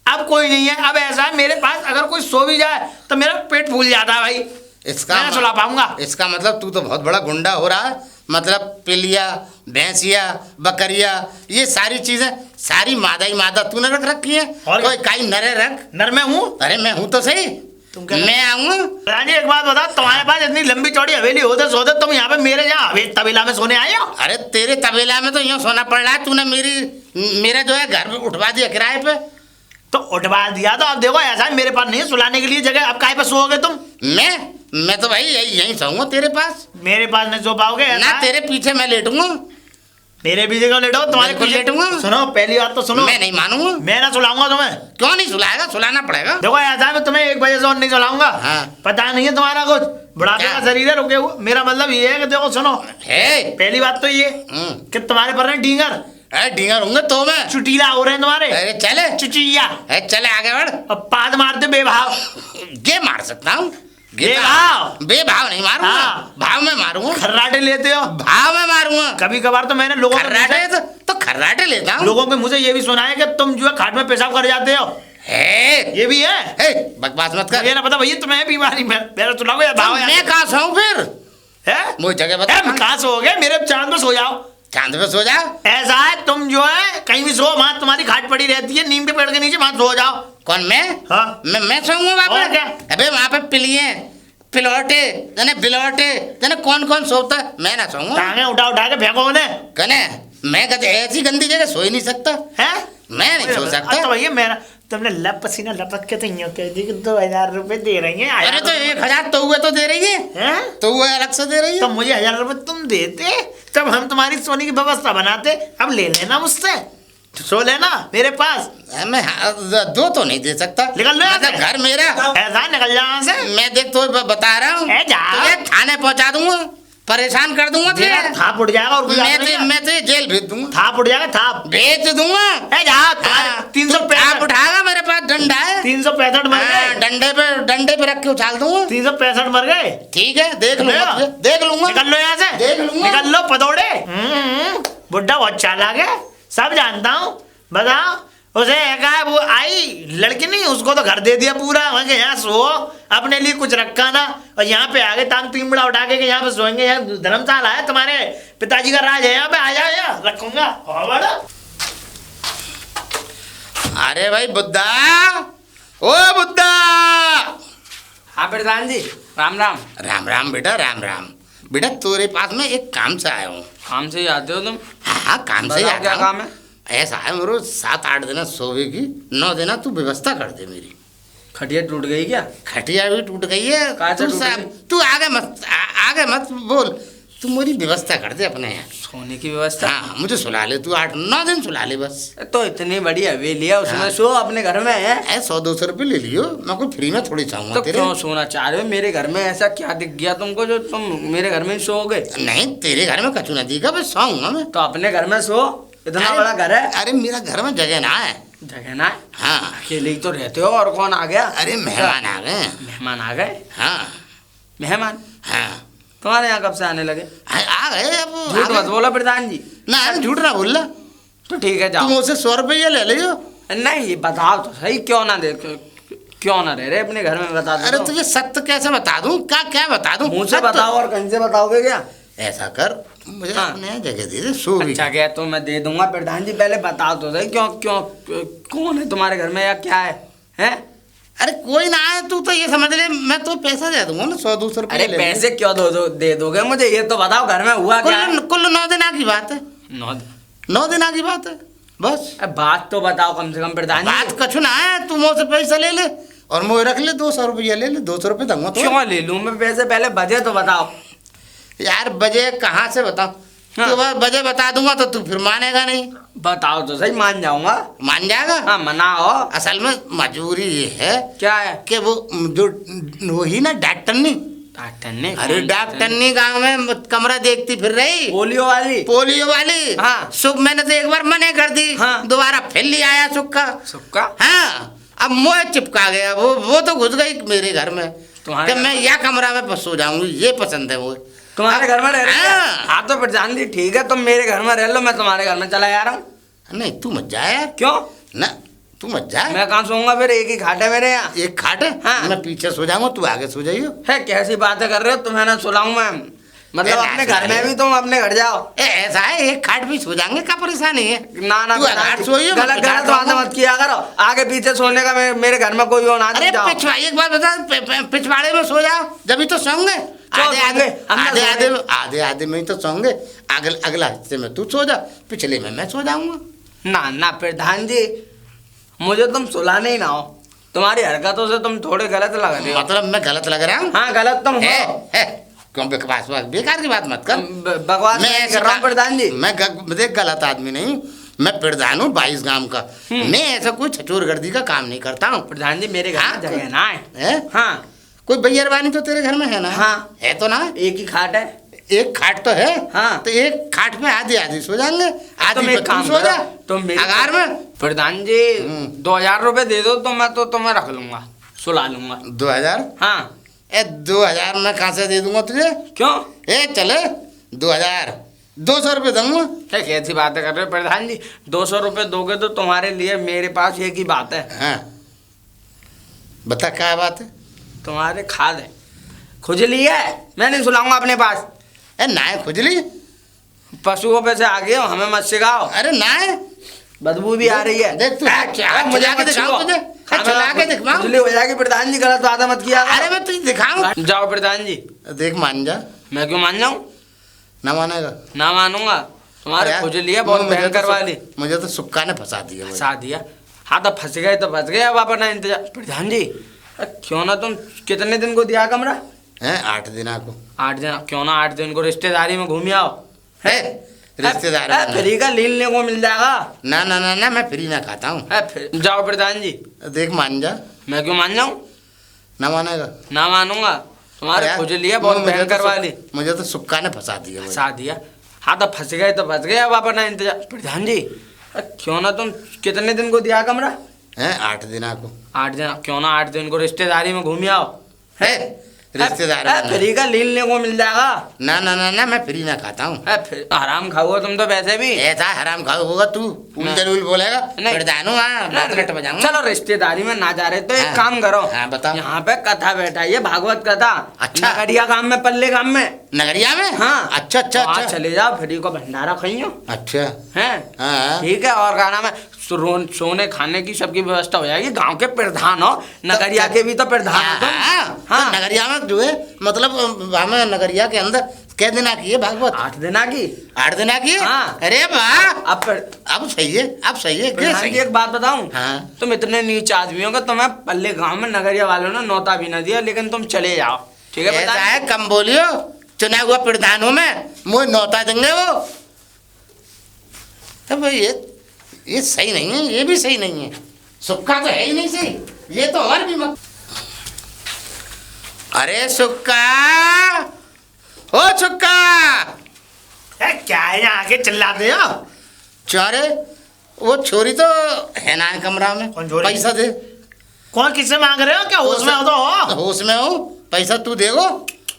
अब कोई नहीं है। अब ऐसा है, मेरे पास अगर कोई सो भी जाए तो मेरा पेट फूल जाता है भाई, मैं नहीं सुला पाऊंगा। इसका मतलब तू तो बहुत बड़ा गुंडा हो रहा है। मतलब पिलिया, भैंसिया, बकरिया, ये सारी चीजें सारी मादा ही मादा तूने रख रखी है, और कोई काई नरे रख। नर में हूँ। अरे मैं हूँ तो सही, तुम क्या? मैं आऊंगा। रानी एक बात बता, तुम्हारे पास इतनी लंबी चौड़ी हवेली होते सोते तुम यहाँ पे मेरे यहाँ तबेला में सोने आए हो? अरे तेरे तबेला में तो यूँ सोना पड़ रहा है, तूने मेरा जो है घर में उठवा दिया किराए पे। तो उठवा दिया, तो अब देखो ऐसा है, मेरे पास नहीं है सुलाने के लिए जगह, अब काहे पे सोओगे तुम? मैं तो भाई यहीं सोऊंगा तेरे पास। मेरे पास नहीं सो पाओगे। ऐसा ना है? तेरे पीछे मैं लेटूंगा। मेरे पीछे क्यों लेटो? तुम्हारे बिल्कुल पीछे लेटूंगा। सुनो, पहली बात तो सुनो, मैं नहीं मानूंगा। मैं ना सुलाऊंगा तुम्हें। क्यों नहीं सुलाएगा, सुलाना पड़ेगा। देखो ऐसा है, मैं तुम्हें 1 बजे से और नहीं सुलाऊंगा। हाँ। पता नहीं है तुम्हारा कुछ बुढ़ापे क्या? का शरीर है, रुके हुए। मेरा मतलब ये है कि देखो सुनो, है पहली बात तो ये कि तुम्हारे पर है डींगर, अरे ढींगर होंगे तो मैं। चुटीला हो रहे हैं तुम्हारे। अरे चले चुचिया, अरे चले आगे बढ़। अब पाद मारते बेभाव। ये मार सकता हूँ। बेभाव? बेभाव नहीं मारूंगा। हाँ। भाव में मारूंगा। खर्राटे लेते हो? भाव में मारूंगा। कभी कभार तो मैंने लोगों के खर्राटे तो खर्राटे लेता हूँ। लोगों के मुझे ये भी सुना है कि तुम जो है खाट में पेशाब कर जाते हो। है ये भी है। हे, बकवास मत कर। मुझे ना पता भैया तुम्हें बीमारी में मेरा तो लगो यार भाव मैं कहाँ सोऊं फिर? है मुझे जगह बता। कहाँ सो गए? मेरे चांद में सो जाओ। चांद पे सो जाओ। ऐसा है तुम जो है कहीं भी सो, वहां तुम्हारी खाट पड़ी रहती है नीम के पेड़ के नीचे, वहां सो जाओ। कौन मैं? हाँ। मैं सोऊंगा वहाँ और पे? क्या? अबे वहाँ पे पिलिए पिलौटे जने बिलौटे जने कौन कौन सोता है, मैं ना सोऊंगा। टांगे उठा उठा के फेंको उन्हें। कने मैं कहते ऐसी गंदी जगह सो ही नहीं सकता। है मैं नहीं सो सकता। तो भैया मेरा तुमने लप पसीना लपक के तो यूं कह दी कि 2000 रुपए दे रही है। अरे तो 1000 तो हुए तो दे रही है, हैं? तो वो अलग से दे रही तो है। मुझे 1000 रुपए तुम देते तब हम तुम्हारी सोने की व्यवस्था बनाते। अब ले लेना मुझसे, सो लेना मेरे पास। मैं 2 तो नहीं दे सकता। निकल लो यहाँ से। मतलब घर मेरा। ऐसा निकल जाओ यहाँ से। मैं देख तो बता रहा हूँ, ए जा। तुझे थाने पहुंचा दूंगा, परेशान कर दूंगा तुझे। मेरा थाप उठ जाएगा और कुछ बात नहीं है। मैं तुझे जेल भेज दूंगा, थाप उठ जाएगा, थाप भेज दूंगा। ए जा। हाँ, 365 आप उठाएगा, मेरे पास डंडा है। 365 मर हाँ, गए। डंडे पे रख के उछाल दूंगा। 365 मर गए। ठीक है, देख लूंगा तुझे, देख लूंगा। निकल लो यहाँ से। देख लूंगा। निकल लो पतोड़े। बुड्ढा बहुत चालाक है, सब जानता हूँ। बताओ उसे कहा है, वो आई लड़की नहीं, उसको तो घर दे दिया पूरा। वहाँ के यहाँ सो, अपने लिए कुछ रखा ना, और यहाँ पे आगे टांग तीमड़ा उठा के यहाँ पे सोएंगे। यहाँ धर्मशाला है, तुम्हारे पिताजी का राज है यहाँ पे। आ जाओ, यहाँ रखूंगा। अरे भाई बुद्धा, ओ बुद्धा। हाँ प्रधान जी, राम राम। राम राम बेटा, राम राम। बेटा तेरे पास में एक काम से आया हूँ। काम से ही आते हो तुम? हाँ, काम से ही बताओ आया क्या हूँ। काम है? ऐसा है, मेरे 7-8 दिन सोवे की, 9 दिन तू व्यवस्था कर दे मेरी। खटिया टूट गई क्या? खटिया भी टूट गई है। कहाँ से तू टूट सब- गई? तू आगे मत बोल, तू मेरी व्यवस्था कर दे अपने यहाँ। सोने की व्यवस्था? हाँ, मुझे सुला ले तू, 8-9 दिन सुला ले बस। तो इतनी बड़ी हवेली है, उसमें हाँ। सो अपने घर में है। 100-200 रुपये ले लियो, मैं कोई फ्री में थोड़ी चाहूंगा तो तेरे। क्यों सोना चाह रहे हो मेरे घर में? ऐसा क्या दिख गया तुमको जो तुम मेरे घर में ही सोओगे? नहीं, तेरे घर में कचू न दिखा, बस सोऊंगा मैं। तो अपने घर में सो, इतना बड़ा घर है। अरे मेरा घर में जगह ना है। जगह ना है? हाँ। अकेले ही तो रहते हो, और कौन आ गया? अरे मेहमान आ गए। मेहमान आ गए? हाँ मेहमान हाँ, तुम्हारे यहाँ कब से आने लगे? आ गए अब। झूठ मत बोला प्रधान जी। ना, झूठ ना बोल रहा। तो ठीक है, तुम जाओ। मुझसे 100 रुपये ले लियो। नहीं, बताओ तो सही, क्यों ना दे, क्यों ना रह रहे अपने घर में? बता दो अरे तो। तुझे सत्य कैसे बता दूं? क्या क्या बता दूं? मुंह से सत्य। बताओ, और कहीं से बताओगे क्या? ऐसा कर, मुझे हाँ। अपने यहाँ जगह दे दे, सो भी। अच्छा क्या, तो मैं दे दूंगा प्रधान जी। पहले बताओ तो सही, क्यों क्यों कौन है तुम्हारे घर में या क्या है? हैं? अरे कोई ना आए, तू तो ये समझ ले, मैं तो पैसा दे दूंगा ना, 100-200 रुपये अरे ले लेंगे। पैसे क्यों दे दोगे मुझे? ये तो बताओ घर में हुआ क्या है? कुल 9 दिन की बात है। 9 दिन की बात है बस। अब बात तो बताओ कम से कम प्रधान जी। बात कछु ना है, तू मुझसे पैसा ले ले और मुझे रख ले, 200 रुपया ले ले, 200 रुपये दूंगा तो। क्यों ले लूं मैं पैसे? पहले बजे तो बताओ। यार बजे कहाँ से बताऊं? हाँ। तो बजे बता दूंगा तो तू फिर मानेगा नहीं। बताओ तो सही, मान जाऊंगा। मान जाएगा? हाँ, मनाओ। असल में मजबूरी ये है क्या है? कि वो जो वही ना डॉक्टर नहीं, डॉक्टर ने? अरे डॉक्टर नहीं, गाँव में कमरा देखती फिर रही, पोलियो वाली? पोलियो वाली। हाँ। सुख मैंने तो एक बार मने कर दी। हाँ। दोबारा फिर ले आया सुख का। सुक्का? हाँ, अब मोह चिपका गया, वो तो घुस गई मेरे घर में। तुम्हारे कि मैं या कमरा में सो जाऊंगी, ये पसंद है वो। तुम्हारे घर में रह रही है? हाँ। हाँ तो प्रधान जी ठीक है, तुम मेरे घर में रह लो, मैं तुम्हारे घर में चला जा रहा हूँ। नहीं तू मत जा यार। क्यों? ना तू मत जा। मैं कहाँ सोऊंगा फिर? एक ही खाट है मेरे यहाँ। एक खाट है, हाँ। मैं पीछे सो जाऊंगा, तू आगे सो जाइयो। है कैसी बातें कर रहे हो? तुम्हें ना सुलाऊं मैं? मतलब ए, अपने ना घर में भी तुम अपने घर जाओ। ऐसा है, एक खाट भी सो जाएंगे, क्या परेशानी है? ना ना तू प्रधान अगाड़ जी, सोइयो, मैं गलत पिछाड़ गलत बातें रहूंगा। मत किया करो। आगे पीछे सोने का मेरे घर में कोई हो ना अरे जाओ। पिछवा, एक बात बता, पिछवाड़े में सो जाओ, जब तो सोंगे। आधे सोंगे? हम ना आधे सोएंगे। आधे आधे में ही तो सोंगे। अगला हिस्से में तू सो जा, पिछले में मैं सो जाऊंगा। ना ना प्रधान जी, मुझे तुम सुलाने ही ना हो। तुम्हारी हरकतों से तुम थोड़े गलत लग रहे हो। मतलब मैं गलत लग रहा हूँ? हाँ, गलत तुम है, हो। है। क्यों बेकार बेकार की बात मत कर। बकवास मैं नहीं ऐसा कर रहा हूँ प्रधान जी। मैं देख गलत आदमी नहीं हूँ, मैं प्रधान हूँ 22 गांव का। मैं ऐसा कोई छचोरगर्दी का काम नहीं करता हूँ। प्रधान जी मेरे घर हाँ, में जगह ना है। है? हाँ। कोई बैरवानी तो तेरे घर में है ना? हाँ। है तो ना? एक ही खाट है। एक खाट तो है। हाँ। तो एक खाट पे आधी आधी सो जाएंगे, तुम आधी एक पे तू काम सो जा। करो, तुम मेरे अगार में प्रधान जी 2000 रुपए दे दो तो मैं तुम्हें रख लूंगा, सुला लूंगा। 2000? हाँ। 2000 मैं कहाँ से दे दूंगा तुझे? क्यों? चले 2000, 200 रुपये दूंगा। क्या कैसी बातें कर रहे हो प्रधान जी? 200 रुपये दोगे तो तुम्हारे लिए मेरे पास एक ही बात है। हाँ। बता क्या बात है? तुम्हारे खाद है, खुजली है, मैं नहीं सुलाऊंगा अपने पास। ए ना है खुजली, पशुओं पे से आ गए हो, हमें मत सिखाओ। अरे ना है, बदबू भी आ रही है। देख तू क्या मुझे आके दिखाऊं तुझे, चला के दिखाऊं। खुजली हो जाएगी प्रधान जी, गलत बात मत किया। अरे मैं तुझे दिखाऊं। जाओ प्रधान जी। देख मान जा। मैं क्यों मान जाऊं? ना मानेगा? ना मानूंगा। तुम्हारे यार, खुजली है बहुत भयंकर वाली। मुझे तो सुक्का ने फंसा दिया। फंसा दिया? हाँ तो फंस गए तो फंस गए, अब अपना इंतजार। प्रधान जी क्यों ना तुम कितने दिन को दिया कमरा? हैं 8 दिन को। 8 दिन? क्यों ना 8 दिन को रिश्तेदारी में घूम आओ। है रिश्तेदार फ्री का लीलने को मिल जाएगा। ना ना ना ना, मैं फ्री ना खाता हूँ। जाओ प्रधान जी। देख मान जा। मैं क्यों मान जाऊं? ना मानेगा? ना मानूंगा। तुम्हारे खुजली है बहुत भयंकर वाली। मुझे तो सुक्का ने फंसा दिया। फंसा दिया? हाँ तो फंस गए तो फंस गए, अब अपना इंतजार। प्रधान जी क्यों ना तुम कितने दिन को दिया कमरा? हैं 8 दिन को। 8 दिन? क्यों ना 8 दिन को रिश्तेदारी में घूम आओ। है रिश्तेदार फ्री का लीलने को मिल जाएगा। ना ना ना ना, मैं फ्री ना खाता हूँ। हराम खाओगे तुम तो वैसे भी। ऐसा हराम खाओ होगा तू, फूल जरूर बोलेगा। चलो रिश्तेदारी में ना जा रहे तो एक काम करो। हाँ बता। यहाँ पे कथा बैठा है, भागवत कथा। अच्छा। नगरिया गांव में, पल्ले गांव में। नगरिया में? हाँ। अच्छा अच्छा वहाँ अच्छा। चले जाओ, फ्री को भंडारा खाइयो। अच्छा है हाँ। ठीक है। और गाना में सोने खाने की सबकी व्यवस्था हो जाएगी। गांव के प्रधान हो, नगरिया के भी तो प्रधान हो तुम। हाँ नगरिया में जो है, मतलब हमें नगरिया के अंदर कै दिना की है भागवत? 8 दिना की। 8 दिना की? हाँ। अरे वाह, अब सही है, अब सही है। प्रधान जी एक बात बताऊं? हाँ। तुम इतने नीच आदमी हो कि तुम्हें पल्ले गांव में नगरिया वालों ने नौता भी ना दिया, लेकिन तुम चले जाओ। ठीक है? ऐसा है, कम बोलियो। चुना हुआ प्रधान हूँ मैं, मुझे नौता देंगे वो। तब ये सही नहीं है, ये भी सही नहीं है। सुक्का तो है ही नहीं सही, ये तो और भी मत। अरे सुक्का, ओ सुक्का, क्या है यहाँ आके चिल्लाते हो? चारे वो छोरी तो है ना कमरा में। कौन छोरी? पैसा दे। कौन किससे मांग रहे हो? क्या होश में हो तो हो? होश में हो। पैसा तू देगो,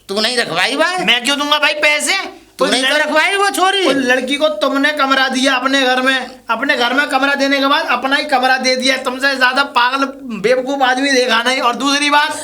तू नहीं रखवाई भाई। मैं क्यों दूंगा भाई पैसे? तू नहीं तो रखवाई वो छोरी। उस लड़की को तुमने कमरा दिया अपने घर में, अपने घर में कमरा देने के बाद अपना ही कमरा दे दिया। तुमसे ज्यादा पागल बेवकूफ आदमी देखा नहीं। और दूसरी बात,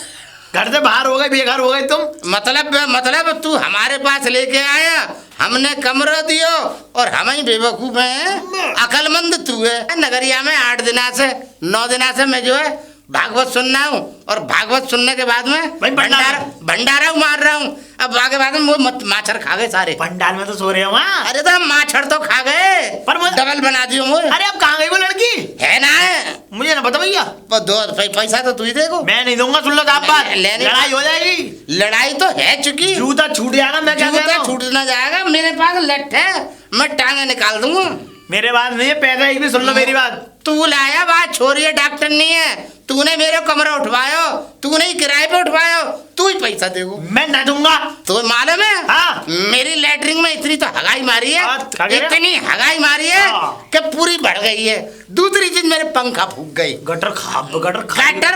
घर से बाहर हो गए, बेघर हो गए तुम। मतलब तू हमारे पास लेके आया, हमने कमरा दियो और हम ही बेवकूफ हैं। अकलमंद तू है। नगरिया में 8 दिना से 9 दिना से मैं जो है भागवत सुनना हूँ, और भागवत सुनने के बाद में भंडारा मार रहा हूँ। अब आगे बाद में वो माछर खा गए सारे। पंडाल में तो सो रहे हो वहाँ। अरे तो माछर तो खा गए, पर डबल बना दियो मुझे। अरे अब कहाँ गई वो लड़की? है ना है, मुझे ना बता भैया। पैसा तो तू ही देखो। मैं नहीं दूंगा, सुन लो आप बात। लड़ाई हो जाएगी। लड़ाई तो है चुकी। जूता छूट जाएगा। मैं क्या कह रहा हूँ? छूटना जाएगा। मेरे पास लठ है, मैं टांगे निकाल दूंगा। मेरे बात नहीं है, पैसा एक भी सुन लो मेरी बात। तू लाया बात छोरी है, डॉक्टर नहीं है। तूने मेरे कमरा उठवायो, तूने ही किराए पे उठवायो, तू ही पैसा देगो। मैं ना दूंगा। तो मालूम है? हाँ। मेरी लैटरिन में इतनी तो हगाई मारी है, इतनी हगाई मारी है कि पूरी भर गई है। दूसरी चीज मेरे पंखा फूक गई, गटर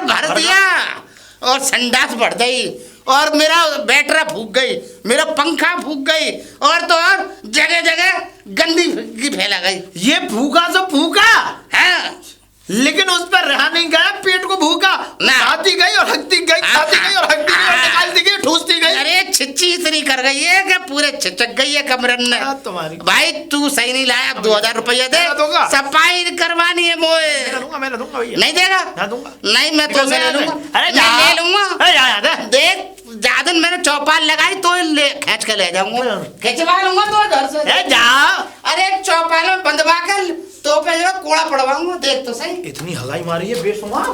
भर दिया, और संडास भर गई, और मेरा बैटरा फूक गई, मेरा पंखा फूक गई, और तो और जगह जगह गंदी फैला गई। ये फूका तो फूका है, लेकिन उस पर रहा नहीं गया। पेट को भूखा खाती गई और हकती गई, खाती गई और हकती गई और निकालती गई, ठूसती गई। अरे छिच्ची इतनी कर गई है कि पूरे छिचक गई है कमरन ने। तुम्हारी भाई तू सही नहीं लाया। अब 2000 रुपया दे, सफाई करवानी है मोए। मैं दूंगा भैया। नहीं देगा? नहीं, मैं तो ले लूंगा। अरे ले लूंगा। अरे देख, ज्यादा मैंने चौपाल लगाई तो ले खींच के ले जाऊंगा, खिंचवा लूंगा तो घर से। जाओ। अरे चौपाल में बंधवा कर तो पे जो कूड़ा पड़वाऊंगा। देख तो सही। इतनी हगाई मारी है बेशुमार।